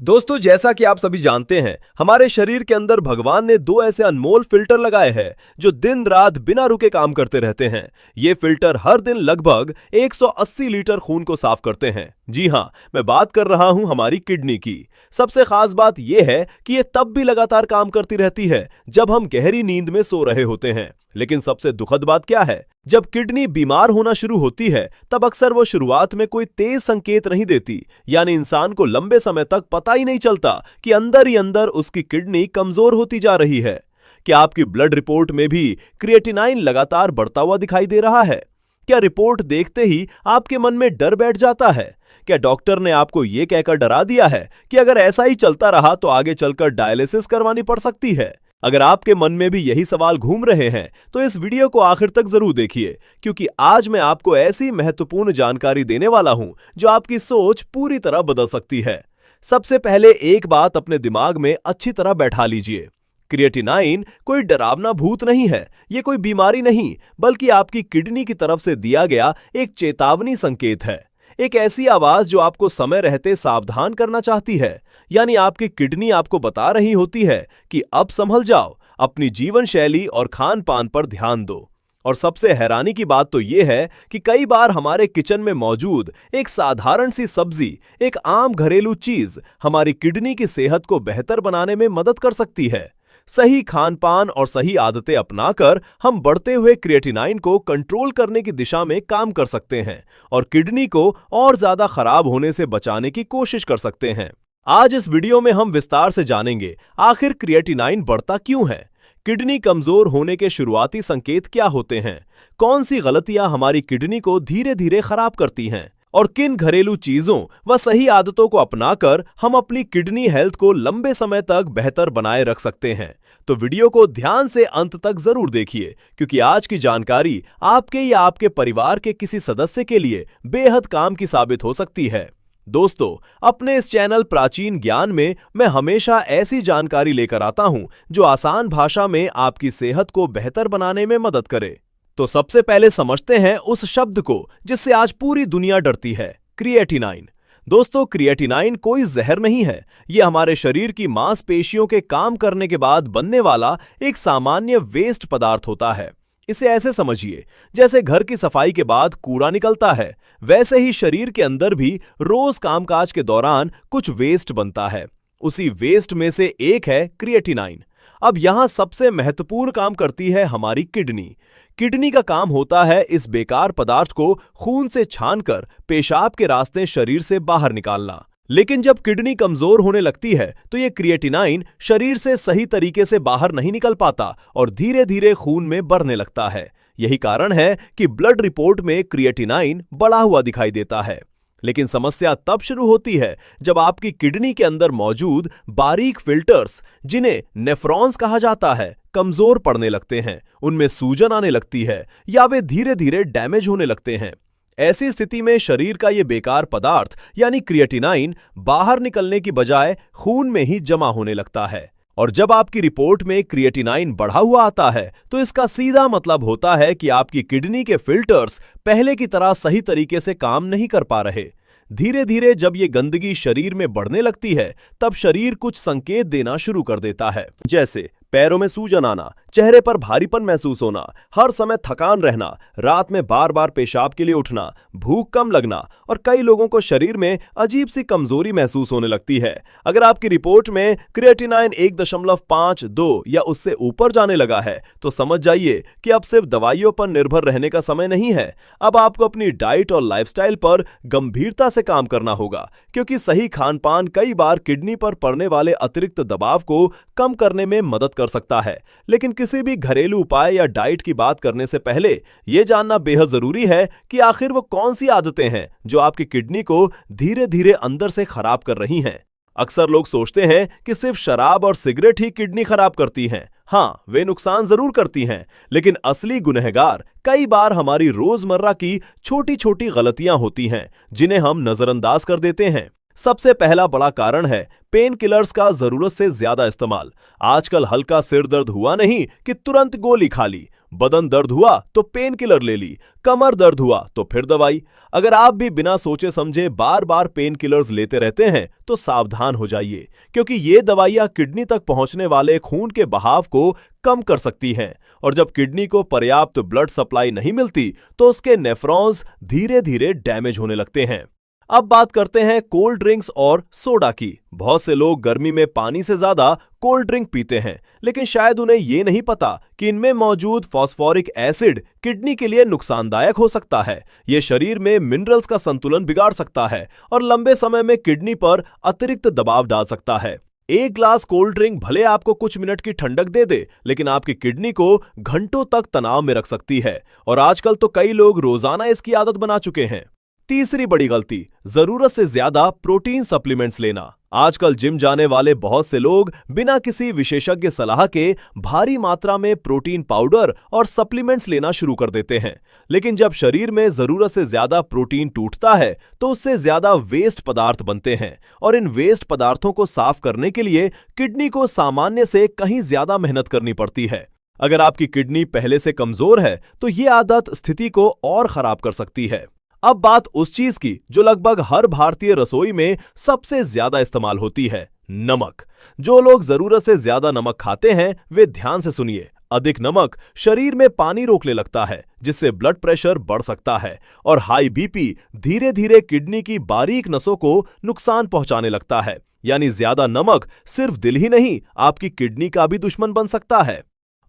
दोस्तों, जैसा कि आप सभी जानते हैं, हमारे शरीर के अंदर भगवान ने दो ऐसे अनमोल फिल्टर लगाए हैं जो दिन रात बिना रुके काम करते रहते हैं। ये फिल्टर हर दिन लगभग 180 लीटर खून को साफ करते हैं। जी हां, मैं बात कर रहा हूं हमारी किडनी की। सबसे खास बात यह है कि ये तब भी लगातार काम करती रहती है जब हम गहरी नींद में सो रहे होते हैं। लेकिन सबसे दुखद बात क्या है, जब किडनी बीमार होना शुरू होती है तब अक्सर वो शुरुआत में कोई तेज संकेत नहीं देती, यानी इंसान को लंबे समय तक पता ही नहीं चलता कि अंदर ही अंदर उसकी किडनी कमजोर होती जा रही है। क्या आपकी ब्लड रिपोर्ट में भी क्रिएटिनाइन लगातार बढ़ता हुआ दिखाई दे रहा है? क्या रिपोर्ट देखते ही आपके मन में डर बैठ जाता है? क्या डॉक्टर ने आपको ये कहकर डरा दिया है कि अगर ऐसा ही चलता रहा तो आगे चलकर डायलिसिस करवानी पड़ सकती है? अगर आपके मन में भी यही सवाल घूम रहे हैं तो इस वीडियो को आखिर तक जरूर देखिए, क्योंकि आज मैं आपको ऐसी महत्वपूर्ण जानकारी देने वाला हूं जो आपकी सोच पूरी तरह बदल सकती है। सबसे पहले एक बात अपने दिमाग में अच्छी तरह बैठा लीजिए। क्रिएटिनाइन कोई डरावना भूत नहीं है, ये कोई बीमारी नहीं, बल्कि आपकी किडनी की तरफ से दिया गया एक चेतावनी संकेत है। एक ऐसी आवाज जो आपको समय रहते सावधान करना चाहती है। यानी आपकी किडनी आपको बता रही होती है कि अब संभल जाओ, अपनी जीवन शैली और खान पान पर ध्यान दो। और सबसे हैरानी की बात तो यह है कि कई बार हमारे किचन में मौजूद एक साधारण सी सब्जी, एक आम घरेलू चीज हमारी किडनी की सेहत को बेहतर बनाने में मदद कर सकती है। सही खान पान और सही आदतें अपनाकर हम बढ़ते हुए क्रिएटिनाइन को कंट्रोल करने की दिशा में काम कर सकते हैं और किडनी को और ज्यादा खराब होने से बचाने की कोशिश कर सकते हैं। आज इस वीडियो में हम विस्तार से जानेंगे आखिर क्रिएटिनाइन बढ़ता क्यों है, किडनी कमजोर होने के शुरुआती संकेत क्या होते हैं, कौन सी गलतियां हमारी किडनी को धीरे धीरे खराब करती हैं और किन घरेलू चीजों व सही आदतों को अपनाकर हम अपनी किडनी हेल्थ को लंबे समय तक बेहतर बनाए रख सकते हैं। तो वीडियो को ध्यान से अंत तक जरूर देखिए, क्योंकि आज की जानकारी आपके या आपके परिवार के किसी सदस्य के लिए बेहद काम की साबित हो सकती है। दोस्तों, अपने इस चैनल प्राचीन ज्ञान में मैं हमेशा ऐसी जानकारी लेकर आता हूं जो आसान भाषा में आपकी सेहत को बेहतर बनाने में मदद करे। तो सबसे पहले समझते हैं उस शब्द को जिससे आज पूरी दुनिया डरती है, क्रिएटिनाइन। दोस्तों, क्रिएटिनाइन कोई जहर नहीं है, यह हमारे शरीर की मांसपेशियों के काम करने के बाद बनने वाला एक सामान्य वेस्ट पदार्थ होता है। इसे ऐसे समझिए, जैसे घर की सफाई के बाद कूड़ा निकलता है, वैसे ही शरीर के अंदर भी रोज कामकाज के दौरान कुछ वेस्ट बनता है। उसी वेस्ट में से एक है क्रिएटिनाइन। अब यहां सबसे महत्वपूर्ण काम करती है हमारी किडनी। किडनी का काम होता है इस बेकार पदार्थ को खून से छानकर पेशाब के रास्ते शरीर से बाहर निकालना। लेकिन जब किडनी कमजोर होने लगती है तो यह क्रिएटिनाइन शरीर से सही तरीके से बाहर नहीं निकल पाता और धीरे धीरे खून में बढ़ने लगता है। यही कारण है कि ब्लड रिपोर्ट में क्रिएटिनाइन बढ़ा हुआ दिखाई देता है। लेकिन समस्या तब शुरू होती है जब आपकी किडनी के अंदर मौजूद बारीक फिल्टर्स, जिन्हें नेफ्रॉन्स कहा जाता है, कमजोर पड़ने लगते हैं, उनमें सूजन आने लगती है या वे धीरे धीरे डैमेज होने लगते हैं। ऐसी स्थिति में शरीर का यह बेकार पदार्थ यानी क्रिएटिनाइन बाहर निकलने की बजाय खून में ही जमा होने लगता है। और जब आपकी रिपोर्ट में क्रिएटिनाइन बढ़ा हुआ आता है तो इसका सीधा मतलब होता है कि आपकी किडनी के फिल्टर्स पहले की तरह सही तरीके से काम नहीं कर पा रहे। धीरे धीरे जब ये गंदगी शरीर में बढ़ने लगती है तब शरीर कुछ संकेत देना शुरू कर देता है, जैसे पैरों में सूजन आना, चेहरे पर भारीपन महसूस होना, हर समय थकान रहना, रात में बार बार पेशाब के लिए उठना, भूख कम लगना और कई लोगों को शरीर में अजीब सी कमजोरी महसूस होने लगती है। अगर आपकी रिपोर्ट में क्रिएटिनाइन 1.52 या उससे ऊपर जाने लगा है तो समझ जाइए कि अब सिर्फ दवाइयों पर निर्भर रहने का समय नहीं है। अब आपको अपनी डाइट और लाइफस्टाइल पर गंभीरता से काम करना होगा, क्योंकि सही खान पान कई बार किडनी पर पड़ने वाले अतिरिक्त दबाव को कम करने में मदद कर सकता है। लेकिन किसी भी घरेलू उपाय या डाइट की बात करने से पहले यह जानना बेहद जरूरी है कि आखिर वो कौन सी आदतें हैं जो आपकी किडनी को धीरे धीरे अंदर से खराब कर रही हैं। अक्सर लोग सोचते हैं कि सिर्फ शराब और सिगरेट ही किडनी खराब करती हैं। हाँ, वे नुकसान जरूर करती हैं, लेकिन असली गुनहगार कई बार हमारी रोजमर्रा की छोटी छोटी गलतियां होती हैं जिन्हें हम नजरअंदाज कर देते हैं। सबसे पहला बड़ा कारण है पेन किलर्स का जरूरत से ज्यादा इस्तेमाल। आजकल हल्का सिर दर्द हुआ नहीं कि तुरंत गोली खा ली, बदन दर्द हुआ तो पेन किलर ले ली, कमर दर्द हुआ तो फिर दवाई। अगर आप भी बिना सोचे समझे बार बार पेन किलर्स लेते रहते हैं तो सावधान हो जाइए, क्योंकि ये दवाइयां किडनी तक पहुंचने वाले खून के बहाव को कम कर सकती हैं, और जब किडनी को पर्याप्त ब्लड सप्लाई नहीं मिलती तो उसके नेफ्रॉन्स धीरे धीरे डैमेज होने लगते हैं। अब बात करते हैं कोल्ड ड्रिंक्स और सोडा की। बहुत से लोग गर्मी में पानी से ज्यादा कोल्ड ड्रिंक पीते हैं, लेकिन शायद उन्हें यह नहीं पता कि इनमें मौजूद फास्फोरिक एसिड किडनी के लिए नुकसानदायक हो सकता है। यह शरीर में मिनरल्स का संतुलन बिगाड़ सकता है और लंबे समय में किडनी पर अतिरिक्त दबाव डाल सकता है। एक ग्लास कोल्ड ड्रिंक भले आपको कुछ मिनट की ठंडक दे दे, लेकिन आपकी किडनी को घंटों तक तनाव में रख सकती है, और आजकल तो कई लोग रोजाना इसकी आदत बना चुके हैं। तीसरी बड़ी गलती, जरूरत से ज्यादा प्रोटीन सप्लीमेंट्स लेना। आजकल जिम जाने वाले बहुत से लोग बिना किसी विशेषज्ञ सलाह के भारी मात्रा में प्रोटीन पाउडर और सप्लीमेंट्स लेना शुरू कर देते हैं, लेकिन जब शरीर में जरूरत से ज्यादा प्रोटीन टूटता है तो उससे ज्यादा वेस्ट पदार्थ बनते हैं, और इन वेस्ट पदार्थों को साफ करने के लिए किडनी को सामान्य से कहीं ज्यादा मेहनत करनी पड़ती है। अगर आपकी किडनी पहले से कमजोर है तो ये आदत स्थिति को और खराब कर सकती है। अब बात उस चीज की जो लगभग हर भारतीय रसोई में सबसे ज्यादा इस्तेमाल होती है, नमक। जो लोग जरूरत से ज्यादा नमक खाते हैं वे ध्यान से सुनिए। अधिक नमक शरीर में पानी रोकने लगता है, जिससे ब्लड प्रेशर बढ़ सकता है, और हाई बीपी धीरे धीरे किडनी की बारीक नसों को नुकसान पहुंचाने लगता है। यानी ज्यादा नमक सिर्फ दिल ही नहीं, आपकी किडनी का भी दुश्मन बन सकता है।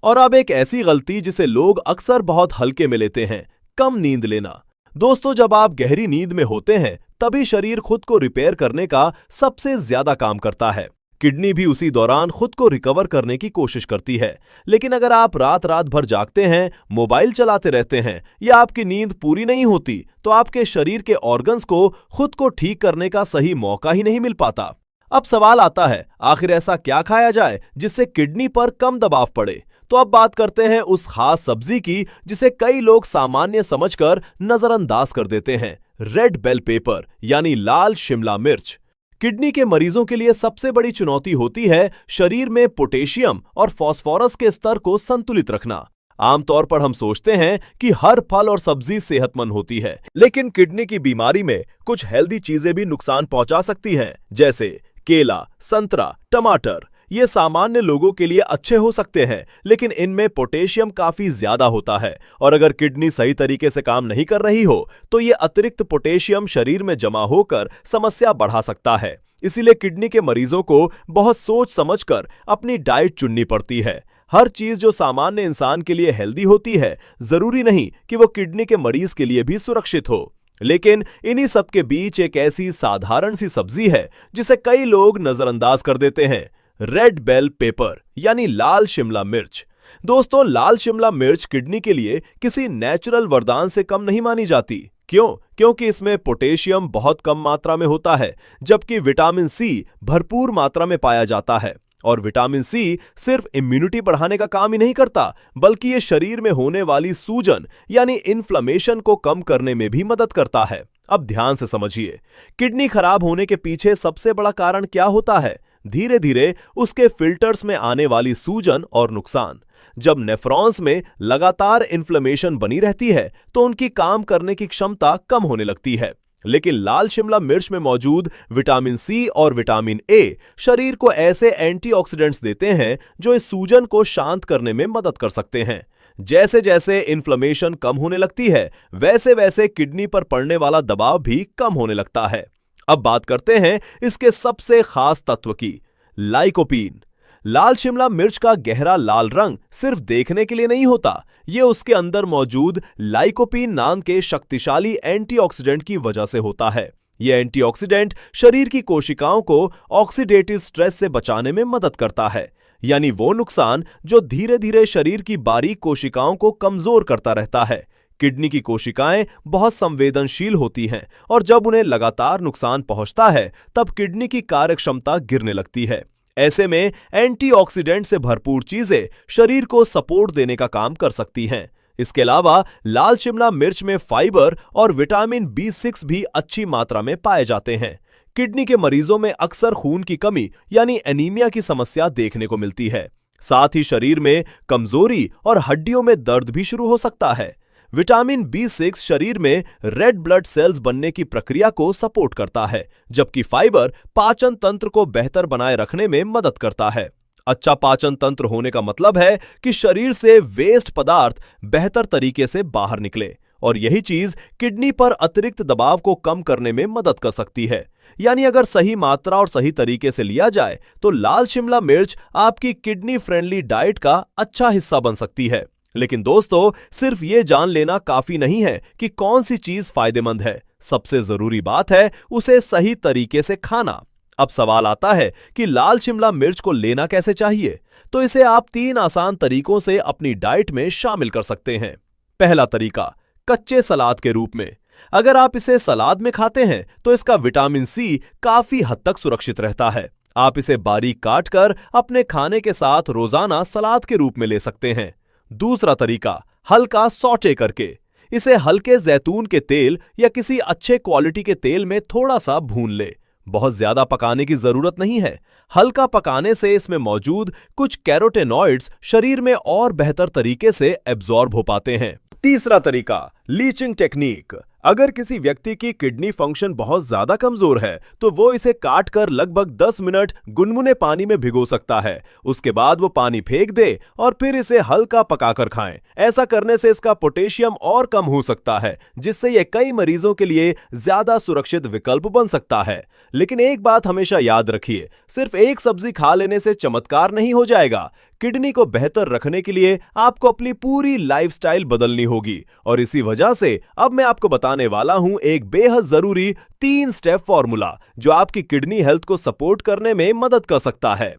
और अब एक ऐसी गलती जिसे लोग अक्सर बहुत हल्के में लेते हैं, कम नींद लेना। दोस्तों, जब आप गहरी नींद में होते हैं तभी शरीर खुद को रिपेयर करने का सबसे ज्यादा काम करता है। किडनी भी उसी दौरान खुद को रिकवर करने की कोशिश करती है। लेकिन अगर आप रात रात भर जागते हैं, मोबाइल चलाते रहते हैं या आपकी नींद पूरी नहीं होती, तो आपके शरीर के ऑर्गन्स को खुद को ठीक करने का सही मौका ही नहीं मिल पाता। अब सवाल आता है, आखिर ऐसा क्या खाया जाए जिससे किडनी पर कम दबाव पड़े? तो अब बात करते हैं उस खास सब्जी की जिसे कई लोग सामान्य समझकर नजरअंदाज कर देते हैं, रेड बेल पेपर यानी लाल शिमला मिर्च। किडनी के मरीजों के लिए सबसे बड़ी चुनौती होती है शरीर में पोटेशियम और फास्फोरस के स्तर को संतुलित रखना। आमतौर पर हम सोचते हैं कि हर फल और सब्जी सेहतमंद होती है, लेकिन किडनी की बीमारी में कुछ हेल्दी चीजें भी नुकसान पहुंचा सकती हैं, जैसे केला, संतरा, टमाटर। ये सामान्य लोगों के लिए अच्छे हो सकते हैं, लेकिन इनमें पोटेशियम काफी ज्यादा होता है, और अगर किडनी सही तरीके से काम नहीं कर रही हो तो ये अतिरिक्त पोटेशियम शरीर में जमा होकर समस्या बढ़ा सकता है। इसीलिए किडनी के मरीजों को बहुत सोच समझकर अपनी डाइट चुननी पड़ती है। हर चीज जो सामान्य इंसान के लिए हेल्दी होती है, जरूरी नहीं कि वो किडनी के मरीज के लिए भी सुरक्षित हो। लेकिन इन्हीं सब के बीच एक ऐसी साधारण सी सब्जी है जिसे कई लोग नजरअंदाज कर देते हैं, रेड बेल पेपर यानी लाल शिमला मिर्च। दोस्तों, लाल शिमला मिर्च किडनी के लिए किसी नेचुरल वरदान से कम नहीं मानी जाती। क्यों? क्योंकि इसमें पोटेशियम बहुत कम मात्रा में होता है, जबकि विटामिन सी भरपूर मात्रा में पाया जाता है। और विटामिन सी सिर्फ इम्यूनिटी बढ़ाने का काम ही नहीं करता, बल्कि ये शरीर में होने वाली सूजन यानी इन्फ्लेमेशन को कम करने में भी मदद करता है। अब ध्यान से समझिए, किडनी खराब होने के पीछे सबसे बड़ा कारण क्या होता है? धीरे धीरे उसके फिल्टर्स में आने वाली सूजन और नुकसान। जब नेफ्रॉन्स में लगातार इन्फ्लेमेशन बनी रहती है तो उनकी काम करने की क्षमता कम होने लगती है। लेकिन लाल शिमला मिर्च में मौजूद विटामिन सी और विटामिन ए शरीर को ऐसे एंटीऑक्सीडेंट्स देते हैं जो इस सूजन को शांत करने में मदद कर सकते हैं। जैसे जैसे इन्फ्लेमेशन कम होने लगती है, वैसे वैसे किडनी पर पड़ने वाला दबाव भी कम होने लगता है। अब बात करते हैं इसके सबसे खास तत्व की, लाइकोपीन। लाल शिमला मिर्च का गहरा लाल रंग सिर्फ देखने के लिए नहीं होता, ये उसके अंदर मौजूद लाइकोपीन नाम के शक्तिशाली एंटीऑक्सीडेंट की वजह से होता है। यह एंटीऑक्सीडेंट शरीर की कोशिकाओं को ऑक्सीडेटिव स्ट्रेस से बचाने में मदद करता है, यानी वो नुकसान जो धीरे धीरे शरीर की बारीक कोशिकाओं को कमजोर करता रहता है। किडनी की कोशिकाएं बहुत संवेदनशील होती हैं, और जब उन्हें लगातार नुकसान पहुंचता है तब किडनी की कार्यक्षमता गिरने लगती है। ऐसे में एंटीऑक्सीडेंट से भरपूर चीजें शरीर को सपोर्ट देने का काम कर सकती हैं। इसके अलावा लाल शिमला मिर्च में फाइबर और विटामिन B6 भी अच्छी मात्रा में पाए जाते हैं। किडनी के मरीजों में अक्सर खून की कमी यानी एनीमिया की समस्या देखने को मिलती है। साथ ही शरीर में कमजोरी और हड्डियों में दर्द भी शुरू हो सकता है। विटामिन B6 शरीर में रेड ब्लड सेल्स बनने की प्रक्रिया को सपोर्ट करता है, जबकि फाइबर पाचन तंत्र को बेहतर बनाए रखने में मदद करता है। अच्छा पाचन तंत्र होने का मतलब है कि शरीर से वेस्ट पदार्थ बेहतर तरीके से बाहर निकले, और यही चीज किडनी पर अतिरिक्त दबाव को कम करने में मदद कर सकती है। यानी अगर सही मात्रा और सही तरीके से लिया जाए तो लाल शिमला मिर्च आपकी किडनी फ्रेंडली डाइट का अच्छा हिस्सा बन सकती है। लेकिन दोस्तों, सिर्फ ये जान लेना काफी नहीं है कि कौन सी चीज फायदेमंद है। सबसे जरूरी बात है उसे सही तरीके से खाना। अब सवाल आता है कि लाल शिमला मिर्च को लेना कैसे चाहिए। तो इसे आप 3 आसान तरीकों से अपनी डाइट में शामिल कर सकते हैं। पहला तरीका, कच्चे सलाद के रूप में। अगर आप इसे सलाद में खाते हैं तो इसका विटामिन C काफी हद तक सुरक्षित रहता है। आप इसे बारीक काट कर अपने खाने के साथ रोजाना सलाद के रूप में ले सकते हैं। दूसरा तरीका, हल्का सॉटे करके। इसे हल्के जैतून के तेल या किसी अच्छे क्वालिटी के तेल में थोड़ा सा भून ले। बहुत ज्यादा पकाने की जरूरत नहीं है। हल्का पकाने से इसमें मौजूद कुछ कैरोटेनॉइड्स शरीर में और बेहतर तरीके से एब्जॉर्ब हो पाते हैं। तीसरा तरीका, लीचिंग टेक्निक। अगर किसी व्यक्ति की किडनी फंक्शन बहुत ज्यादा कमजोर है तो वो इसे काट कर लगभग 10 मिनट गुनगुने पानी में भिगो सकता है। उसके बाद वो पानी फेंक दे और फिर इसे हल्का पकाकर खाएं। ऐसा करने से इसका पोटेशियम और कम हो सकता है, जिससे ये कई मरीजों के लिए ज्यादा सुरक्षित विकल्प बन सकता है। लेकिन एक बात हमेशा याद रखिए, सिर्फ एक सब्जी खा लेने से चमत्कार नहीं हो जाएगा। किडनी को बेहतर रखने के लिए आपको अपनी पूरी लाइफस्टाइल बदलनी होगी, और इसी वजह से अब मैं आपको बताने वाला हूं एक बेहद जरूरी 3 स्टेप फॉर्मूला जो आपकी किडनी हेल्थ को सपोर्ट करने में मदद कर सकता है।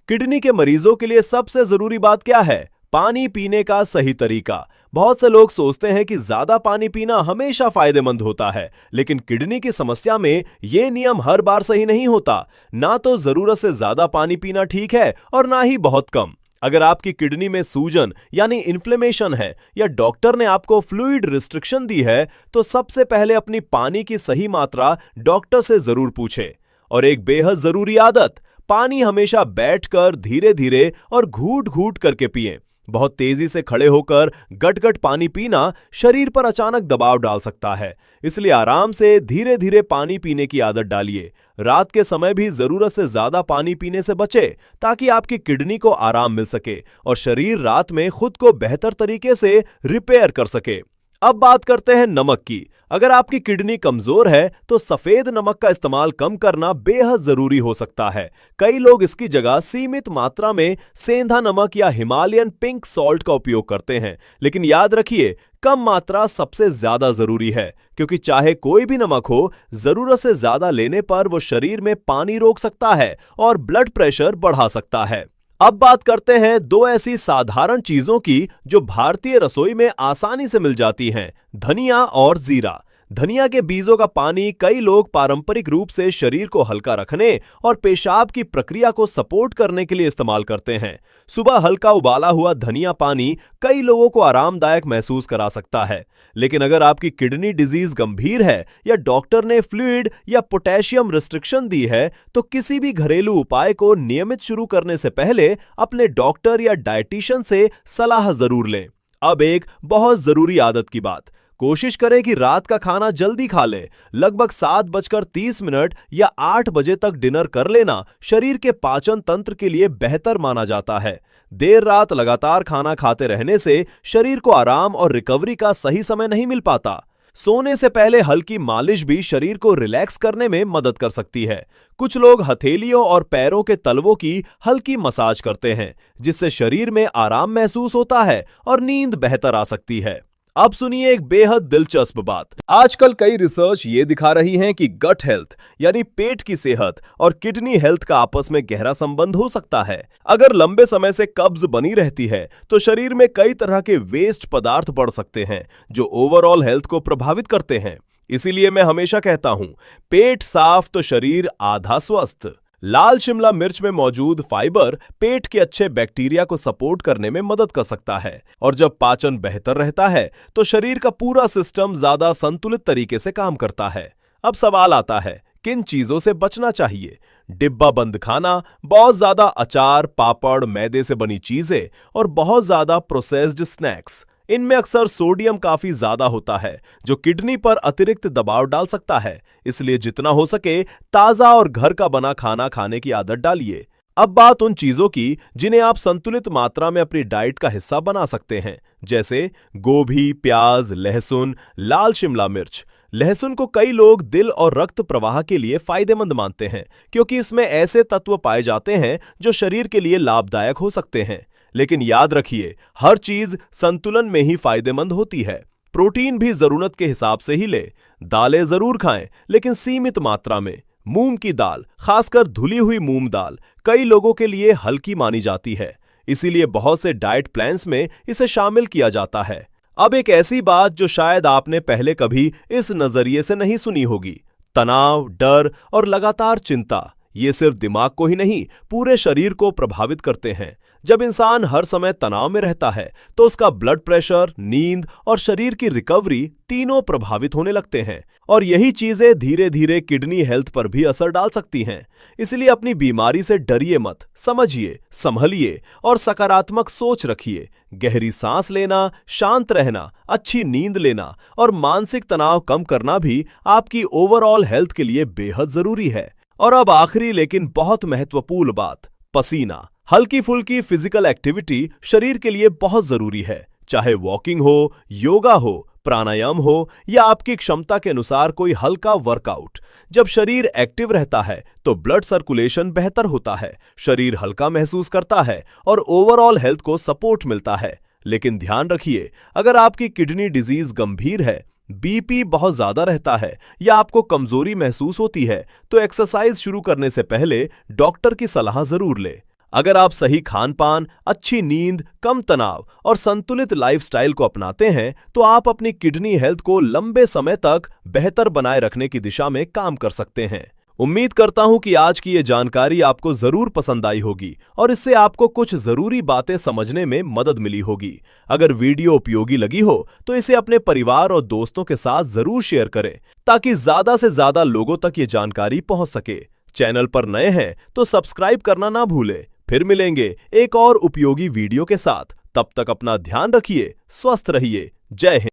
किडनी के मरीजों के लिए सबसे जरूरी बात क्या है? पानी पीने का सही तरीका। बहुत से लोग सोचते हैं कि ज्यादा पानी पीना हमेशा फायदेमंद होता है, लेकिन किडनी की समस्या में यह नियम हर बार सही नहीं होता। ना तो जरूरत से ज्यादा पानी पीना ठीक है और ना ही बहुत कम। अगर आपकी किडनी में सूजन यानी इन्फ्लेमेशन है या डॉक्टर ने आपको फ्लूइड रिस्ट्रिक्शन दी है तो सबसे पहले अपनी पानी की सही मात्रा डॉक्टर से जरूर पूछें। और एक बेहद जरूरी आदत, पानी हमेशा बैठकर धीरे धीरे और घूट घूट करके पिएं। बहुत तेजी से खड़े होकर गट-गट पानी पीना शरीर पर अचानक दबाव डाल सकता है, इसलिए आराम से धीरे धीरे पानी पीने की आदत डालिए। रात के समय भी जरूरत से ज्यादा पानी पीने से बचे ताकि आपकी किडनी को आराम मिल सके और शरीर रात में खुद को बेहतर तरीके से रिपेयर कर सके। अब बात करते हैं नमक की। अगर आपकी किडनी कमजोर है तो सफेद नमक का इस्तेमाल कम करना बेहद जरूरी हो सकता है। कई लोग इसकी जगह सीमित मात्रा में सेंधा नमक या हिमालयन पिंक सॉल्ट का उपयोग करते हैं, लेकिन याद रखिए कम मात्रा सबसे ज्यादा जरूरी है, क्योंकि चाहे कोई भी नमक हो, जरूरत से ज्यादा लेने पर वो शरीर में पानी रोक सकता है और ब्लड प्रेशर बढ़ा सकता है। अब बात करते हैं 2 ऐसी साधारण चीजों की जो भारतीय रसोई में आसानी से मिल जाती हैं, धनिया और जीरा। धनिया के बीजों का पानी कई लोग पारंपरिक रूप से शरीर को हल्का रखने और पेशाब की प्रक्रिया को सपोर्ट करने के लिए इस्तेमाल करते हैं। सुबह हल्का उबाला हुआ धनिया पानी कई लोगों को आरामदायक महसूस करा सकता है, लेकिन अगर आपकी किडनी डिजीज गंभीर है या डॉक्टर ने फ्लूइड या पोटेशियम रिस्ट्रिक्शन दी है तो किसी भी घरेलू उपाय को नियमित शुरू करने से पहले अपने डॉक्टर या डाइटिशियन से सलाह जरूर लें। अब एक बहुत जरूरी आदत की बात, कोशिश करें कि रात का खाना जल्दी खा लें। लगभग 7:30 या 8 बजे तक डिनर कर लेना शरीर के पाचन तंत्र के लिए बेहतर माना जाता है। देर रात लगातार खाना खाते रहने से शरीर को आराम और रिकवरी का सही समय नहीं मिल पाता। सोने से पहले हल्की मालिश भी शरीर को रिलैक्स करने में मदद कर सकती है। कुछ लोग हथेलियों और पैरों के तलवों की हल्की मसाज करते हैं, जिससे शरीर में आराम महसूस होता है और नींद बेहतर आ सकती है। अब सुनिए एक बेहद दिलचस्प बात। आजकल कई रिसर्च ये दिखा रही हैं कि गट हेल्थ यानी पेट की सेहत और किडनी हेल्थ का आपस में गहरा संबंध हो सकता है। अगर लंबे समय से कब्ज बनी रहती है तो शरीर में कई तरह के वेस्ट पदार्थ बढ़ सकते हैं जो ओवरऑल हेल्थ को प्रभावित करते हैं। इसीलिए मैं हमेशा कहता हूं, पेट साफ तो शरीर आधा स्वस्थ। लाल शिमला मिर्च में मौजूद फाइबर पेट के अच्छे बैक्टीरिया को सपोर्ट करने में मदद कर सकता है, और जब पाचन बेहतर रहता है तो शरीर का पूरा सिस्टम ज्यादा संतुलित तरीके से काम करता है। अब सवाल आता है, किन चीजों से बचना चाहिए? डिब्बा बंद खाना, बहुत ज्यादा अचार, पापड़, मैदे से बनी चीजें और बहुत ज्यादा प्रोसेस्ड स्नैक्स, इनमें अक्सर सोडियम काफी ज्यादा होता है जो किडनी पर अतिरिक्त दबाव डाल सकता है। इसलिए जितना हो सके ताजा और घर का बना खाना खाने की आदत डालिए। अब बात उन चीजों की जिन्हें आप संतुलित मात्रा में अपनी डाइट का हिस्सा बना सकते हैं, जैसे गोभी, प्याज, लहसुन, लाल शिमला मिर्च। लहसुन को कई लोग दिल और रक्त प्रवाह के लिए फायदेमंद मानते हैं क्योंकि इसमें ऐसे तत्व पाए जाते हैं जो शरीर के लिए लाभदायक हो सकते हैं। लेकिन याद रखिए, हर चीज संतुलन में ही फायदेमंद होती है। प्रोटीन भी जरूरत के हिसाब से ही ले। दालें जरूर खाएं, लेकिन सीमित मात्रा में। मूंग की दाल, खासकर धुली हुई मूंग दाल, कई लोगों के लिए हल्की मानी जाती है, इसीलिए बहुत से डाइट प्लान्स में इसे शामिल किया जाता है। अब एक ऐसी बात जो शायद आपने पहले कभी इस नजरिए से नहीं सुनी होगी: तनाव, डर और लगातार चिंता। ये सिर्फ दिमाग को ही नहीं, पूरे शरीर को प्रभावित करते हैं। जब इंसान हर समय तनाव में रहता है तो उसका ब्लड प्रेशर, नींद और शरीर की रिकवरी तीनों प्रभावित होने लगते हैं और यही चीजें धीरे धीरे किडनी हेल्थ पर भी असर डाल सकती हैं। इसलिए अपनी बीमारी से डरिए मत, समझिए, संभलिए और सकारात्मक सोच रखिए। गहरी सांस लेना, शांत रहना, अच्छी नींद लेना और मानसिक तनाव कम करना भी आपकी ओवरऑल हेल्थ के लिए बेहद जरूरी है। और अब आखिरी लेकिन बहुत महत्वपूर्ण बात, पसीना। हल्की फुल्की फिजिकल एक्टिविटी शरीर के लिए बहुत जरूरी है, चाहे वॉकिंग हो, योगा हो, प्राणायाम हो या आपकी क्षमता के अनुसार कोई हल्का वर्कआउट। जब शरीर एक्टिव रहता है तो ब्लड सर्कुलेशन बेहतर होता है, शरीर हल्का महसूस करता है और ओवरऑल हेल्थ को सपोर्ट मिलता है। लेकिन ध्यान रखिए, अगर आपकी किडनी डिजीज गंभीर है, बीपी बहुत ज्यादा रहता है या आपको कमजोरी महसूस होती है तो एक्सरसाइज शुरू करने से पहले डॉक्टर की सलाह जरूर ले। अगर आप सही खान पान, अच्छी नींद, कम तनाव और संतुलित लाइफस्टाइल को अपनाते हैं तो आप अपनी किडनी हेल्थ को लंबे समय तक बेहतर बनाए रखने की दिशा में काम कर सकते हैं। उम्मीद करता हूं कि आज की ये जानकारी आपको जरूर पसंद आई होगी और इससे आपको कुछ जरूरी बातें समझने में मदद मिली होगी। अगर वीडियो उपयोगी लगी हो तो इसे अपने परिवार और दोस्तों के साथ जरूर शेयर करें ताकि ज्यादा से ज्यादा लोगों तक ये जानकारी पहुंच सके। चैनल पर नए हैं तो सब्सक्राइब करना ना भूलें। फिर मिलेंगे एक और उपयोगी वीडियो के साथ। तब तक अपना ध्यान रखिए, स्वस्थ रहिए। जय हिंद।